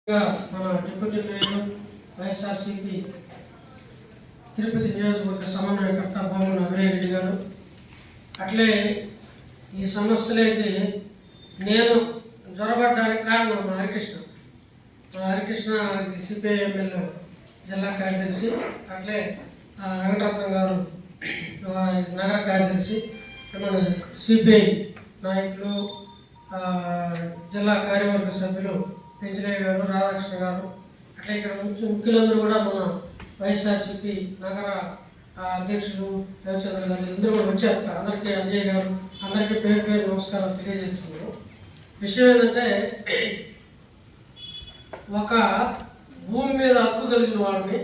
మన deputy mayor YSRCP Tirupati నియోజకవర్గ సమన్వయకర్త భూమన అభిరెడ్డి గారు, అట్లే ఈ సమస్యలకి నేను జ్వరపడడానికి కారణం మా హరికృష్ణ సిపిఐ ఎమ్మెల్యే జిల్లా కార్యదర్శి, అట్లే వెంకటరత్నం గారు నగర కార్యదర్శి, మన సిపిఐ నాయకులు, జిల్లా కార్యవర్గ సభ్యులు పెంచలయ్య గారు, రాధాకృష్ణ గారు, అట్లా ఇక్కడ ముఖ్యులందరూ కూడా మన వైఎస్ఆర్సీపీ నగర అధ్యక్షులు రవిచంద్ర గారు అందరూ కూడా వచ్చారు. అందరికీ అంజయ్ గారు అందరికీ పేరు పేరు నమస్కారాలు తెలియజేస్తున్నాను. విషయం ఏంటంటే, ఒక భూమి మీద హక్కు కలిగిన వాళ్ళని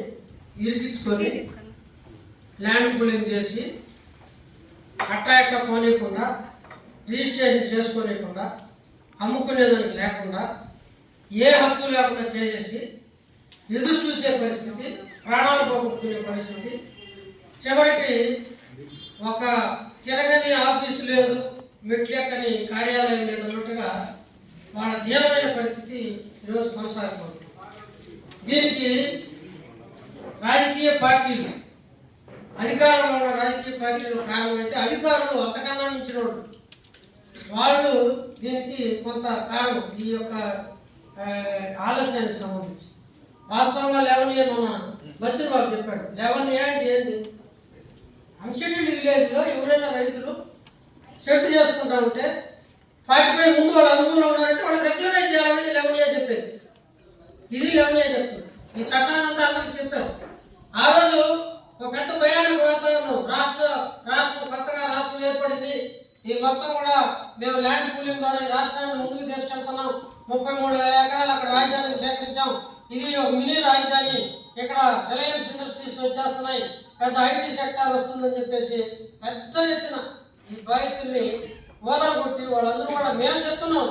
ఇరికించుకొని ల్యాండ్ పూలింగ్ చేసి అట్లా పోనీయకుండా, రిజిస్ట్రేషన్ చేసుకోనీయకుండా, అమ్ముకునేదానికి లేకుండా, ఏ హక్కు లేకుండా చేసేసి ఎదురు చూసే పరిస్థితి, ప్రాణాలు పోగొట్టుకునే పరిస్థితి, చివరికి ఒక తిరగని ఆఫీసు లేదు, మెట్లెక్కని కార్యాలయం లేదు అన్నట్టుగా వాళ్ళ దీనమైన పరిస్థితి ఈరోజు కొనసాగుతుంది. దీనికి రాజకీయ పార్టీలు, అధికారంలో ఉన్న రాజకీయ పార్టీలు కారణమైతే, అధికారులు అంతకన్నా మించిన వాళ్ళు దీనికి కొంత కారణం. ఈ యొక్క ఆలస్యానికి సంబంధించి వాస్తవంగా 11A మన బత్తిని బాబు చెప్పాడు. 11A అంటే ఏంటి? అన్షెడ్యూల్డ్ విలేజ్లో ఎవరైనా రైతులు సెట్ చేసుకుంటా ఉంటే 45 ముందు వాళ్ళ అనుభవంలో ఉన్నారంటే వాళ్ళు రెగ్యులరైజ్ చేయాలనేది 11A చెప్పేది. ఇది 11A చెప్తుంది. ఈ చట్టాన్ని అంతా అందరికి చెప్పాం. ఆ రోజు ఒక పెద్ద భయానికి వాతావరణం, రాష్ట్రం కొత్తగా రాష్ట్రం ఏర్పడింది, ఈ మొత్తం కూడా మేము ల్యాండ్ పూలింగ్ ద్వారా ఈ రాష్ట్రాన్ని ముందుకు తీసుకెళ్తున్నాం, 33,000 ఎకరాలు అక్కడ రాజధానిని సేకరించాం, ఇది ఒక మినీ రాజధాని, ఇక్కడ రిలయన్స్ ఇండస్ట్రీస్ వచ్చేస్తున్నాయి, పెద్ద ఐటీ సెక్టార్ వస్తుందని చెప్పేసి పెద్ద ఎత్తున ఈ బాధితుల్ని ఓదరగొట్టి వాళ్ళందరూ కూడా మేము చెప్తున్నాం.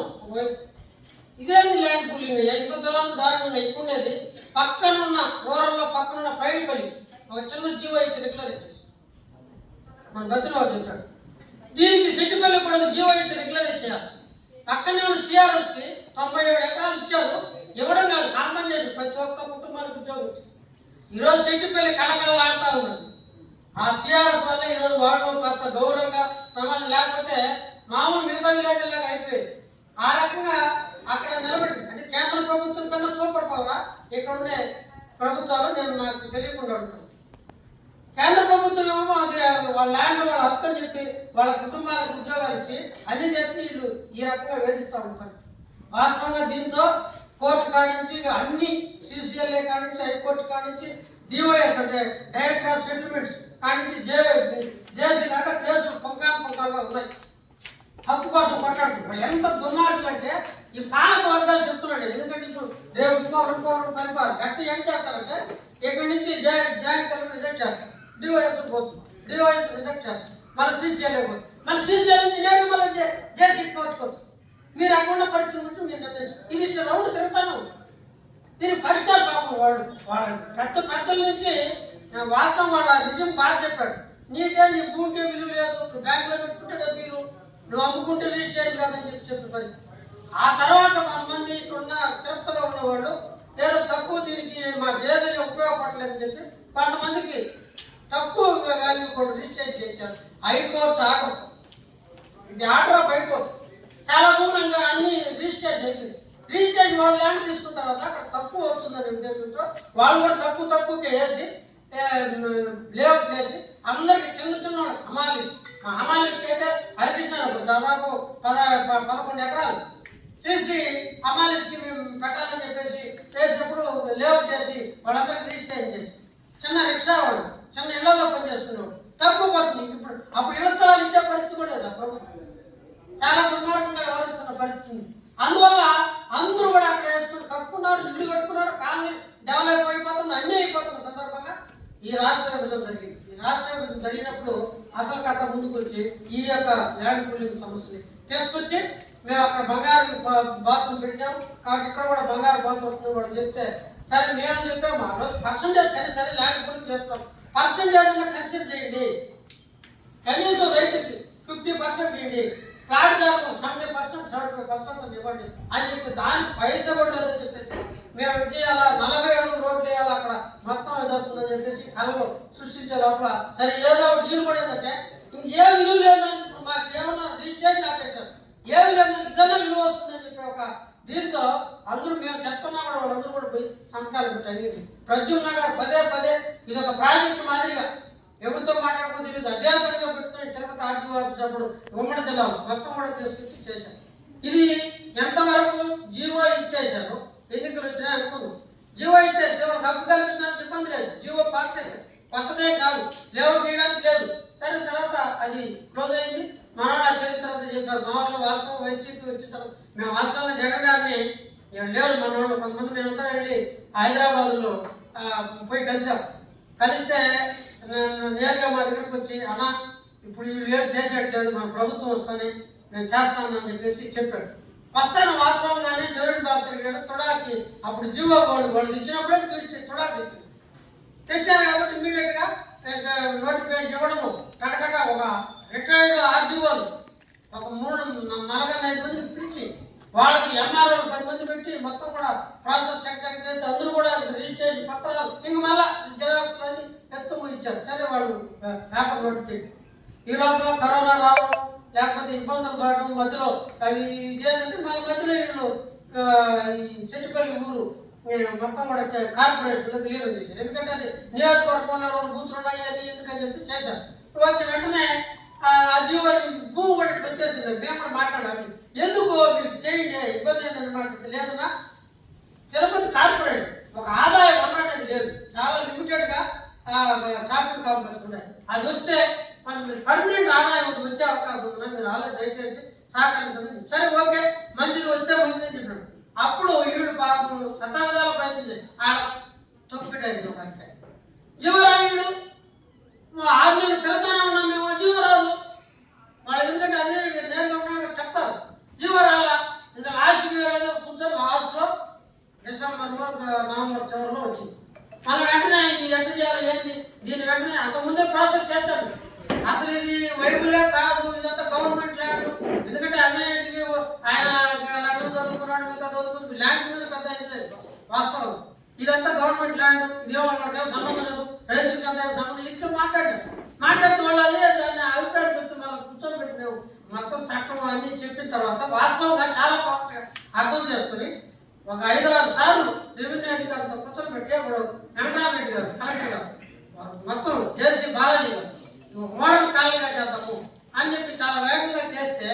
ఇదేంది ల్యాండ్ పూలింగ్? ఇంత దూరం దారుణంగా ఎక్కుండేది పక్కనున్న రూరల్లో పక్కనున్న పైడిపల్లి ఒక చిన్న జీవో ఇచ్చి రెగ్యులర్ ఇచ్చేసి మన బద్దుబాబు చెప్పాడు. దీనికి సిట్టిపల్లి కూడా జీవో ఇచ్చి రెగ్యులర్ ఇచ్చేయాలి. పక్కనే ఉన్న సిఆర్ఎస్కి 97 ఎకరాలు ఇచ్చారు. ఇవ్వడం కాదు, కాంపన్సేషన్ ప్రతి ఒక్క కుటుంబానికి ఉద్యోగం ఇచ్చారు. ఈరోజు సిట్టిపల్లి కళకళలాడుతూ ఉన్నది. ఆ సిఆర్ఎస్ వల్ల ఈరోజు వాళ్ళు కొంత గౌరవంగా సమాజం, లేకపోతే మామూలు మిగతా విలేజ్లాగా అయిపోయేది. ఆ రకంగా అక్కడ నిలబెట్టింది. అంటే కేంద్ర ప్రభుత్వం కన్నా సూపర్ పవరా ఇక్కడ ఉండే ప్రభుత్వాలు? నేను నాకు తెలియకుండా అడుగుతాను. కేంద్ర ప్రభుత్వం ఏమో అది వాళ్ళ ల్యాండ్ వాళ్ళ హక్కు అని చెప్పి వాళ్ళ కుటుంబాలకు ఉద్యోగాలు ఇచ్చి అన్ని చేసి వీళ్ళు ఈ రకంగా వేధిస్తూ ఉంటారు. వాస్తవంగా దీంతో కోర్టు కాడి నుంచి అన్ని సిసిఎల్ఏ కాడి నుంచి, హైకోర్టు కాడి నుంచి, డిఓఎస్ అంటే డైరెక్టర్ ఆఫ్ సెటిల్మెంట్స్ కాడి నుంచి జేసీ దాకా కేసులు పొంకాలుగా ఉన్నాయి. హక్కు కోసం కొట్టాడుతున్నారు. ఎంత దుర్మార్గులు అంటే ఈ పాలక వర్గాలు చెప్తున్నాడు. ఎందుకంటే ఇప్పుడు రేపు ఇంకొకరు పరిపాలన ఎట్లా ఏం చేస్తారంటే, ఇక్కడి నుంచి జాయింట్ కలెక్టర్ రిజెక్ట్ చేస్తారు, డిఓఎస్ పోతుంది, డిఓఎస్ రిజెక్ట్ చేస్తారు, మళ్ళీ సీసీఎల్ఏ పోతుంది, మళ్ళీ సీసీఎల్ నుంచి నేరుగా మళ్ళీ జేసీ కోర్టుకోవచ్చు. మీరు అక్కడ పరిస్థితి గురించి మీరు నిర్ణయించు. ఇది ఇట్లా రౌండ్ తిరుగుతాను. దీనికి పరిష్కారం పాపం వాళ్ళ పెద్దల నుంచి వాస్తవం వాళ్ళ నిజం బాగా చెప్పాడు. నీకే నీ భూమికే విలువ లేదు, నువ్వు బ్యాంకులో పెట్టుకుంటే డబ్బులు, నువ్వు అమ్ముకుంటే రిజిస్ట్రేషన్ కాదని చెప్పి పని. ఆ తర్వాత కొంతమంది ఇక్కడున్న తిరుపతిలో ఉన్నవాళ్ళు ఏదో తక్కువ, దీనికి మా దేవని ఉపయోగపడలేదని చెప్పి కొంతమందికి తక్కువ వాల్యూ కూడా రిజిస్ట్రేషన్ చేయించారు. హైకోర్టు ఆర్డర్, ఇది ఆర్డర్ ఆఫ్ హైకోర్టు. చాలా మూలంగా అన్ని రిజిస్ట్రేషన్ అయిపోయింది. రిజిస్ట్రేషన్ వాళ్ళు ల్యాండ్ తీసుకున్న తర్వాత అక్కడ తక్కువ అవుతుందనే ఉద్దేశంతో వాళ్ళు కూడా తక్కువకి వేసి లేఅవుట్ వేసి అందరికి చిన్న హమాలీస్కి అయితే హరికృష్ణ దాదాపు 11 ఎకరాలు చేసి హమాలీస్కి మేము పెట్టాలని చెప్పేసి వేసినప్పుడు లేఅవుట్ చేసి వాళ్ళందరికీ రిజిస్ట్రేషన్ చేసి, చిన్న రిక్షా వాళ్ళు చిన్న ఇళ్లలో పనిచేసుకునేవాడు తక్కువ పడుతుంది. ఇప్పుడు అప్పుడు ఇళ్ల స్థలాలు ఇచ్చే పరిస్థితి కూడా లేదు. ప్రభుత్వం చాలా దుర్మార్గంగా వ్యవహరిస్తున్న పరిస్థితి. అందువల్ల అందరూ కూడా అక్కడ వేసుకుని కట్టుకున్నారు, ఇల్లు కట్టుకున్నారు, కాలనీ డెవలప్ అయిపోతుంది, అన్నీ అయిపోతున్న సందర్భంగా ఈ రాష్ట్ర విభజన జరిగింది. ఈ రాష్ట్ర విభజన జరిగినప్పుడు అసలు కథ ముందుకు వచ్చి ఈ యొక్క ల్యాండ్ పూలింగ్ సమస్యని తీసుకొచ్చి మేము అక్కడ బంగారు బాత్రూమ్ పెట్టాం కాబట్టి ఇక్కడ కూడా బంగారు బాత్రూమ్ వస్తుంది వాళ్ళు చెప్తే, సరే మేము చెప్పాము ఆ రోజు పర్సంటేజ్ కానీ సరే ల్యాండ్ పూలింగ్ చేస్తాం, పర్సంటేజ్ కన్సిడర్ చేయండి, కనీసం రైతుకి 50% ఇవ్వండి, కార్డుదారులకు 70%, 75% ఇవ్వండి అని చెప్పి దాని పైస కూడా లేదని చెప్పేసి మేము చేయాలా, 40 అడుగులు రోడ్లు వేయాలా, అక్కడ మొత్తం ఇది వస్తుందని చెప్పేసి కళలు సృష్టించే లోపల సరే ఏదో ఒకటి వీలు కూడా ఏంటంటే ఇంకేం విలువ లేదని ఇప్పుడు మాకు ఏమన్నా రిజిస్ట్రేషన్ ఆపేశారు, ఏమి లేదని ఇదన్నా విలువ వస్తుందని చెప్పి ఒక దీంతో అందరూ మేము చెప్తున్నా కూడా వాళ్ళందరూ కూడా పోయి సంతకాలు పెట్టాలి. ప్రద్యుమ్న గారు పదే పదే ఇది ఒక ప్రాజెక్టు మాదిరిగా ఎవరితో మాట్లాడుకుంటే తెలియదు అదే పనిగా పెట్టుకుని తిరుపతి ఆర్టీఓ ఆఫీస్ అప్పుడు ఉమ్మడి జిల్లాలో మొత్తం కూడా తీసుకొచ్చి చేశారు. ఇది ఎంతవరకు జీవో ఇచ్చేశారు, ఎన్నికలు వచ్చినాయి అనుకుందాం, జీవో ఇచ్చేస్తే వాళ్ళకి హక్కు కల్పించడానికి ఇబ్బంది లేదు, జీవో పాస్ చేశారు, కొత్తదే కాదు, లేఅవుట్ చేయడానికి లేదు. సరే తర్వాత అది క్లోజ్ అయింది. మనోళ్ళ చరిత్ర అంతా చెప్పారు. మామూలుగా వాస్తవం వైసీపీ వచ్చిన తర్వాత మేము వాస్తవంగా జగన్ గారిని లేరు మనోళ్ళు కొంతమంది మేమంతా వెళ్ళి హైదరాబాద్లో పోయి కలిస్తే నేరుగా మా దగ్గరకు వచ్చి అన్న ఇప్పుడు వీళ్ళు ఏం చేసేట్లేదు, మన ప్రభుత్వం వస్తానే నేను చేస్తానని చెప్పేసి చెప్పాడు. వస్తాను వాస్తవంగానే జోరెడ్డి భాస్కర్ గారు తుడాకి అప్పుడు జీవో వాళ్ళు ఇచ్చినప్పుడే తుడాకి తెచ్చారు కాబట్టి ఇమ్మీడియట్గా నోటిఫికేషన్ ఇవ్వడము టకటక ఒక రిటైర్డ్ ఆర్డీఓలు ఒక 4-5 మందిని పిలిచి వాళ్ళకి ఎంఆర్ఓ 10 మంది పెట్టి మొత్తం కూడా ప్రాసెస్ చెక్ చేస్తే అందరూ కూడా రిజిస్ట్రేషన్ పత్రాలు ఇంక మళ్ళా జిరాక్స్లన్నీ ఎత్తుము ఇచ్చారు. సరే వాళ్ళు పేపర్ నోటిఫికేషన్ ఈ లోపల కరోనా రావడం లేకపోతే ఇబ్బందులు పడడం మధ్యలో అది ఇదేంటంటే మన మధ్యలో వీళ్ళు ఈ సెట్టిపల్లి ఊరు మొత్తం కూడా కార్పొరేషన్లో క్లియర్ చేశారు. ఎందుకంటే అది నియోజకవర్గంలో 2 బూతులు ఉన్నాయి అది ఎందుకని చెప్పి చేశారు. వచ్చిన వెంటనే ఆ జీవో భూమి కూడా వచ్చేసింది. మేము కూడా మాట్లాడాలి, ఎందుకు మీరు చేయండి ఇబ్బంది ఏంటని మాట్లాడితే లేదన్నా తిరుపతి కార్పొరేషన్ ఒక ఆదాయ వనరు అనేది లేదు, చాలా లిమిటెడ్గా షాపింగ్ కాంప్లెక్స్ ఉన్నాయి. అది వస్తే మనకి పర్మనెంట్ ఆదాయం వచ్చే అవకాశం ఉందని మీరు దయచేసి సహకరించండి. సరే ఓకే మంచిది వస్తే మంచిదని చెప్పాడు. అప్పుడు ఈవిడు పాపం శతాబ్దాల ప్రయత్నించాడు, ఆడ తొక్కిపెట్టేది ఒక అధికారి జీవరాయుడు 6 నెలలు తిరుగుతానే ఉన్నాం మేము, జీవరాదు వాళ్ళు ఎందుకంటే అన్ని నేరుగా ఉన్నాడు చెప్తారు జీవరాల ఇంకా లాస్ట్కి ఏదో కూర్చొని లాస్ట్లో డిసెంబర్లో నవంబర్ చివరిలో వచ్చింది. మన వెంటనే ఇది ఎట్లా చేయాలి ఏంటి దీని వెంటనే అంతకుముందే ప్రాసెస్ చేస్తాడు. అసలు ఇది వైపులే కాదు, ఇదంతా గవర్నమెంట్ ల్యాండ్. ఎందుకంటే అన్నిటికీ ఆయన ల్యాండ్ చదువుకున్నాడు, మిగతా చదువుకుని ల్యాండ్ మీద పెద్ద అయింది వాస్తవం. ఇదంతా గవర్నమెంట్ ల్యాండ్, ఇదేమో మనకేమో సంబంధం లేదు, రైతులకి అంతా సంబంధం ఇచ్చి మాట్లాడుతూ వాళ్ళు అదే దాన్ని అభిప్రాయం పెట్టి మనం కూర్చొని పెట్టినాము. మొత్తం చట్టం అన్ని చెప్పిన తర్వాత వాస్తవంగా చాలా అర్థం చేసుకుని ఒక 5-6 సార్లు రెవెన్యూ అధికారులతో కూర్చొని పెట్టి అప్పుడు వెంకటరామరెడ్డి గారు కలెక్టర్ గారు మొత్తం జేసీ బాలాజీ గారు మోడల్ కాలనీగా చేద్దాము అని చెప్పి చాలా వేగంగా చేస్తే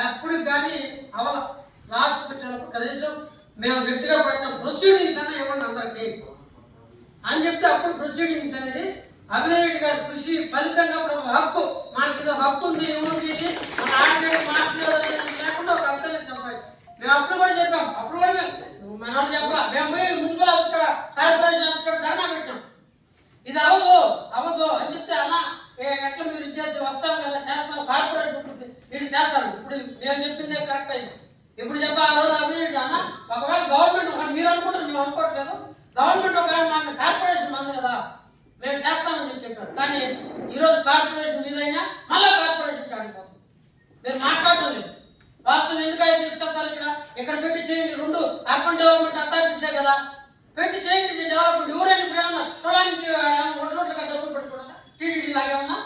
అప్పుడు కానీ అవల లాస్ట్కి వచ్చినప్పుడు కనీసం మేము గట్టిగా పట్టిన ప్రొసీడింగ్స్ అన్న ఇవ్వండి అందరికీ అని చెప్తే అప్పుడు ప్రొసీడింగ్స్ అనేది అభినయరెడ్డి గారి కృషి ఫలితంగా ఇప్పుడు ఒక హక్కు మనకి ఇది హక్కు ఉంది ఏముంది ఇది మన ఆడచేయడం మార్చలేదు లేకుండా ఒక హక్కు అనేది చెప్పాలి. మేము అప్పుడు కూడా చెప్పాం, అప్పుడు కూడా మేము మన వాళ్ళు చెప్పా మేము పోయి మున్సిపల్ ఆఫీస్ కూడా కార్పొరేషన్ ఆఫీస్ కూడా ధర్నా పెట్టాం. ఇది అవ్వదు అని చెప్తే అన్న ఎట్లా మీరు ఇచ్చేసి వస్తాం కదా చేస్తాం కార్పొరేషన్ ఉంటుంది ఇది చేస్తాను. ఇప్పుడు మేము చెప్పిందే కరెక్ట్ అయింది. ఇప్పుడు చెప్పా ఆ రోజు అభినయరెడ్డి అన్న ఒకవేళ గవర్నమెంట్ మీరు అనుకుంటారు మేము అనుకోవట్లేదు, గవర్నమెంట్ ఒకవేళ మన కార్పొరేషన్ మంది కదా మేము చేస్తామని చెప్పారు. కానీ ఈరోజు కార్పొరేషన్ మీదైనా మళ్ళీ కార్పొరేషన్ చాడిపోతుంది. మీరు మాట్లాడటం లేదు. వాస్తవం ఎందుకైనా తీసుకెళ్తారు ఇక్కడ పెట్టి చేయండి. 2 అర్బన్ డెవలప్మెంట్ అథారిటీసే కదా పెట్టి చేయండి డెవలప్మెంట్. ఎవరైనా ఇప్పుడు ఏమన్నా పొలానికి ఒంట్లోట్లుగా డబ్బులు పెట్టుకోవడం టీటీడీ లాగే ఉన్నా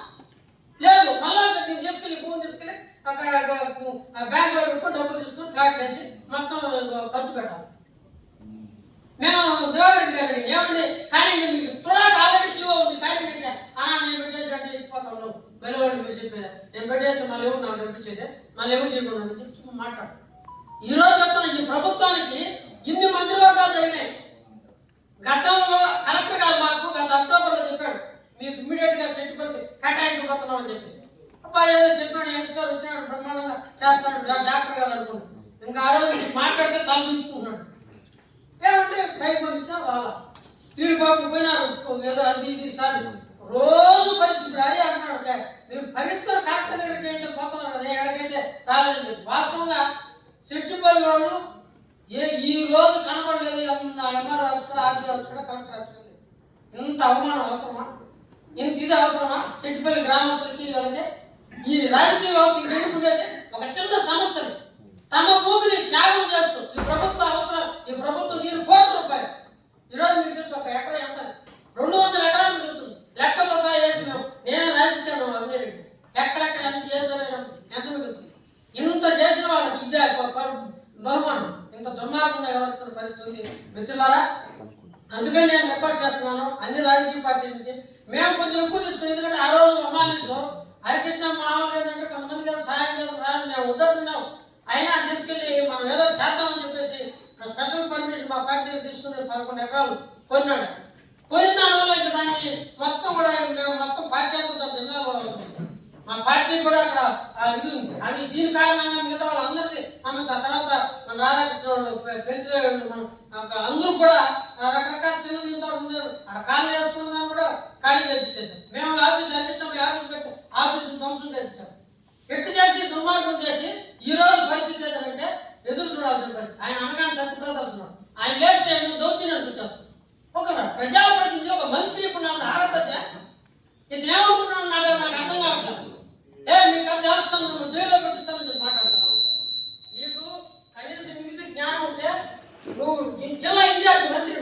లేదు. మళ్ళా నేను తీసుకెళ్ళి ఫోన్ తీసుకెళ్ళి బ్యాంక్లో పెట్టుకుని డబ్బులు తీసుకుని ఫ్లాట్ వేసి మొత్తం ఖర్చు పెట్టాలి. మేము దేవరెడ్డి గారు ఏమండి కానీ మీకు తుడాకి ఆల్రెడీ జీవో ఉంది కానీ మీకు నేను పెట్టేసి ఇచ్చిపోతాను వెలువడి మీరు చెప్పేది నేను పెట్టేసి మళ్ళీ ఎవరు నాకు డబ్బిచ్చేది మళ్ళీ ఎవరు చేయకుండా చెప్పి మాట్లాడు. ఈరోజు చెప్తాను ఈ ప్రభుత్వానికి ఇన్ని మంది వర్గాలు జరిగినాయి. గతంలో కలెక్టర్ గారు మాకు గత అక్టోబర్లో చెప్పాడు మీకు ఇమ్మీడియట్గా చెట్టుపల్లికి కేటాయించబోతున్నాం అని చెప్పేసి. అబ్బాయి ఏదో చెప్పాడు యంగ్స్టర్ వచ్చాడు బ్రహ్మాండంగా చేస్తాడు డాక్టర్ గారు అనుకుంటు ఇంకా ఆ రోజు మాట్లాడితే తల దించుకుంటున్నాడు. ఏమంటే పైకి పంపించా వాళ్ళ వీళ్ళు పాపం పోయినారు ఏదో అది ఇది సార్ రోజు పరిస్థితి అదే అంటున్నాడు మేము పరిస్థితులు కరెక్ట్ దగ్గరికి పోతున్నారు కదా ఎక్కడికైతే రాలేదని చెప్పి. వాస్తవంగా చెట్టుపల్లి వాళ్ళు ఈ రోజు కనపడలేదు ఎంఆర్ ఆఫీస్ కూడా ఆర్బీ ఆఫీస్ కూడా కలెక్టర్ ఆఫీస్ లేదు. ఇంత అవమానం అవసరమా, ఇంత ఇది అవసరమా? చెట్టుపల్లి గ్రామస్తులకి వాళ్ళకి ఈ రాజకీయ వ్యవస్థకి ఎదుర్కొనేది ఒక చిన్న సమస్యని తమ భూమిని త్యాగం చేస్తూ ఈ ప్రభుత్వ అవసరం ఈ ప్రభుత్వం దీని ₹1 కోట్ల జరుగుతుంది మిత్రులారా. అందుకని నేను రిక్వెస్ట్ చేస్తున్నాను అన్ని రాజకీయ పార్టీల నుంచి మేము కొంచెం ఎక్కువ తీసుకున్నాం. ఎందుకంటే ఆ రోజు అమాలించు హరికృష్ణ మామూలు లేదంటే కొంతమందికి ఏదో సాయం మేము వద్దన్నాం. అయినా తీసుకెళ్ళి మనం ఏదో చేద్దామని చెప్పేసి స్పెషల్ పర్మిషన్ మా పార్టీ తీసుకుని 11 ఎకరాలు కొన్నాడు. కొనిన దానివల్ల ఇంకా దాన్ని మొత్తం కూడా మేము మొత్తం పార్టీ అంతా మా పార్టీ కూడా అక్కడ ఇది ఉంది. అది దీని కారణంగా మిగతా వాళ్ళందరికీ సంబంధించిన తర్వాత మన రాధాకృష్ణ వాళ్ళు పెంచులేళ్ళు మనం అందరూ కూడా రకరకాల చిన్న దీంతో ఉన్నారు. అక్కడ ఖాళీ చేసుకున్న దాన్ని కూడా ఖాళీ చేయించేసాం. మేము ఆఫీస్ అన్నింటినీ ఆఫీస్ కట్టి ఆఫీసును ధ్వంసం చేయించాం. ఎట్టు చేసి దుర్మార్గం చేసి ఈ రోజు పరిస్థితి ఏంటంటే ఎదురు చూడాల్సిన పరిస్థితి. ఆయన అనగానే సత్యప్రదర్శనం ఆయన లేస్తే దౌత్యం అనిపించేస్తాం. ఒక ప్రజాప్రతినిధి ఒక మంత్రి ఇప్పుడు నాకు ఆగత ఇది ఏమనుకున్నాను నాకు అర్థం కావట్లేదు. మీకు అది చేస్తాను నువ్వు జైల్లో పెట్టిస్తానని మాట్లాడుతున్నావు. నీకు కనీసం ఇంగిత జ్ఞానం ఉంటే నువ్వు జిల్లా ఇన్ఛార్జ్ మంత్రి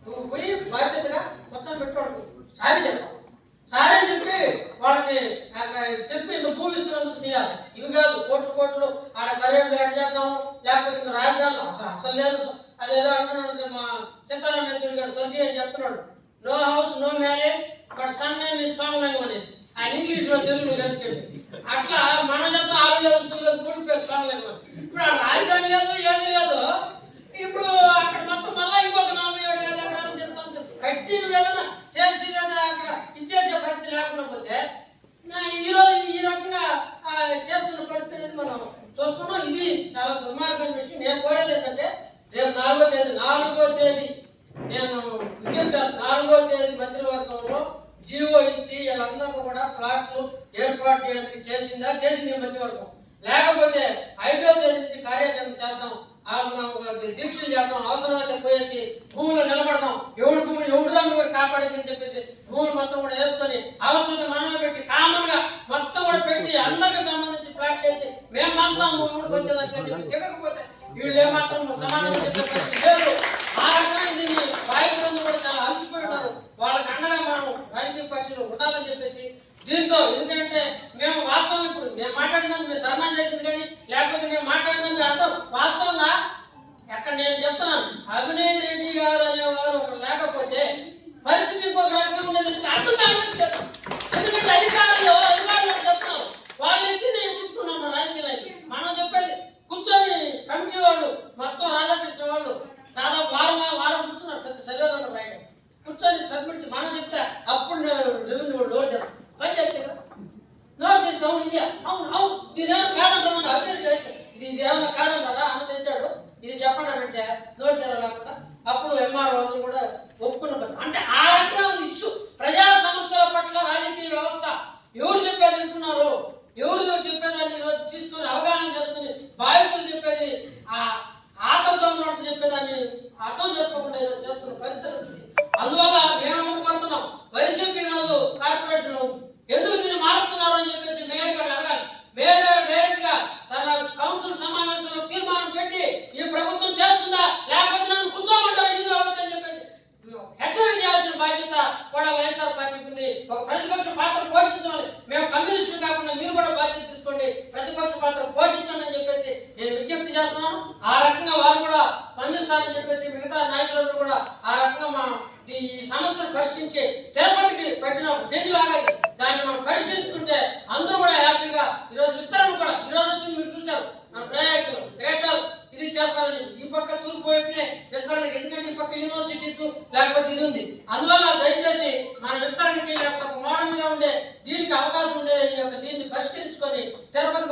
నువ్వు పోయి బాధ్యతగా మొత్తం పెట్టుకోడు సారీ చెప్పాలి. సారీ చెప్పి వాళ్ళకి చెప్పి ఇంత భూమిస్తున్నందుకు చేయాలి. ఇవి కాదు కోట్లు ఆడ కరేళ్ళు యాడ్ చేద్దాము లేకపోతే ఇంకా రాజధాని అసలు లేదు. అదేదో అంటున్నాడు మా సీతారాం యేచూరి గారు స్వర్గీయ అని చెప్తున్నాడు. No house no marriage but son name is song language అనేసి ఆయన ఇంగ్లీష్ లో తెలుగులో చెప్పి అట్లా మనం చెప్తాం ఆరు లేదు కూడి పేరు సాంగ్ లాంగ్వేజ్. ఇప్పుడు ఆ రాజధాని లేదు ఏమీ లేదు. ఇప్పుడు అక్కడ మొత్తం మళ్ళీ ఇంకొక 47,000 ఎకరాలు చేస్తాను కట్టిన ఏదైనా చేసి అక్కడ ఇచ్చేసే పరిస్థితి లేకుండా పోతే ఈరోజు ఈ రకంగా చేస్తున్న పరిస్థితి మనం చూస్తున్నాం. ఇది చాలా దుర్మార్గమైన విషయం. నేను కోరేది ఏంటంటే రేపు 4వ తేదీ నేను విజ్ఞప్తి 4వ తేదీ మంత్రివర్గంలో జీవో ఇచ్చి వీళ్ళందరూ కూడా ప్లాట్లు ఏర్పాటు చేయడానికి చేసింది మంత్రివర్గం. లేకపోతే 5వ తేదీ నుంచి కార్యాచరణ చేద్దాం, దీక్షలు చేద్దాం, అవసరమైతే పోయేసి భూములు నిలబడదాం. ఎవడు రంగు కాపాడేది అని చెప్పేసి భూములు మొత్తం కూడా వేసుకొని అవసరం మనమే పెట్టి కామన్ గా మొత్తం కూడా పెట్టి అందరికి సంబంధించి ప్లాట్లు వేసి మేము మాస్తాం ఊరికి వచ్చేదానికి అని చెప్పి దిగకపోతే వీళ్ళు ఏమాత్రం సమాధానం లేదు. ఆ రకమైన దీన్ని బాధితులందరూ కూడా చాలా అలసిపోయి ఉంటారు. వాళ్ళకి అండగా మనం రాజకీయ పార్టీలు ఉండాలని చెప్పేసి దీంతో ఎందుకంటే మేము వాస్తవం ఇప్పుడు నేను మాట్లాడినందుకు మీరు ధర్నా చేసింది కానీ లేకపోతే మేము మాట్లాడినందుకు అర్థం వాస్తవంగా ఎక్కడ నేను చెప్తున్నాను అభినయ్ రెడ్డి గారు అనేవారు ఒకరు లేకపోతే పరిస్థితి ఇంకొక రకంగా ఉండేది అర్థం కావట్లేదు. ఎందుకంటే అధికారులు చెప్తాం వాళ్ళు ఎత్తి నేను కూర్చుకున్నాం రాజకీయ నాయకులు. మనం చెప్పేది కూర్చొని కమిటీ వాళ్ళు మొత్తం రాధాకృష్ణ వాళ్ళు దాదాపు వారం కూర్చున్నారు. ప్రతి సర్వేలో బయట కూర్చొని సబ్మిట్ మనం చెప్తే అప్పుడు రెవెన్యూ వాళ్ళు పని చెప్తే కదా నోట్ సౌండ్ ఇది అవును దీని ఏమైనా కాదంటామని అభివృద్ధి ఇది ఏమైనా కాదంటారా అన్న తెచ్చాడు ఇది చెప్పండి అంటే నోట్ తెరవకుండా అప్పుడు ఎంఆర్ఓ అందరూ కూడా ఒప్పుకున్నారు. అంటే ఆ రకంగా ఉంది ఇష్యూ. ప్రజా సమస్యల పట్ల రాజకీయ వ్యవస్థ ఎవరు చెప్పేది వింటున్నారు, ఎవరు చెప్పేదాన్ని ఈరోజు తీసుకొని అవగాహన చేసుకుని బాధితులు చెప్పేది ఆతంకంలో చెప్పేదాన్ని అర్థం చేసుకోకుండా ఈరోజు చేస్తున్న పరిస్థితి. అందువల్ల మేము కోరుతున్నాం వైసీపీ రోజు కార్పొరేషన్ ఎందుకు దీన్ని మారుతున్నారు అని చెప్పేసి మేయర్ గారు అడగాలి. మేయర్ గారు డైరెక్ట్ గా తన కౌన్సిల్ సమావేశంలో తీర్మానం పెట్టి ఈ ప్రభుత్వం చేస్తుందా లేకపోతే నన్ను కూర్చోమంటారు ఇది కావచ్చు అని చెప్పేసి హెచ్చరిక చేయాల్సిన బాధ్యత కూడా వైఎస్ఆర్ పార్టీకి ఉంది. ఒక ప్రతిపక్ష పాత్ర పోషించాలి. మేము కమ్యూనిస్టులు కాకుండా మీరు కూడా బాధ్యత తీసుకోండి, ప్రతిపక్ష పాత్ర పోషించండి అని చెప్పేసి నేను విజ్ఞప్తి చేస్తున్నాను. ఆ రకంగా వారు కూడా స్పందిస్తారని చెప్పేసి మిగతా నాయకులందరూ కూడా ఆ రకంగా ఈ సమస్యను పరిష్కరించి తిరుపతికి పెట్టిన ఒక శని లాగా దాన్ని మనం పరిష్కరించుకుంటే అందరూ కూడా హ్యాపీగా ఈరోజు విస్తరణ కూడా ఈరోజు వచ్చి మీరు చూసారు మన ప్రయాణికులు గ్రేటర్ ఇది చేస్తారని ఈ పక్క తూర్పు వైపునే విస్తరణకి. ఎందుకంటే ఈ పక్క యూనివర్సిటీస్ లేకపోతే ఇది ఉంది. అందువల్ల దయచేసి మన విస్తరణకి లేకపోతే మోడర్న్ గా ఉండే దీనికి అవకాశం ఉండే ఈ యొక్క దీన్ని పరిష్కరించుకొని తిరుపతి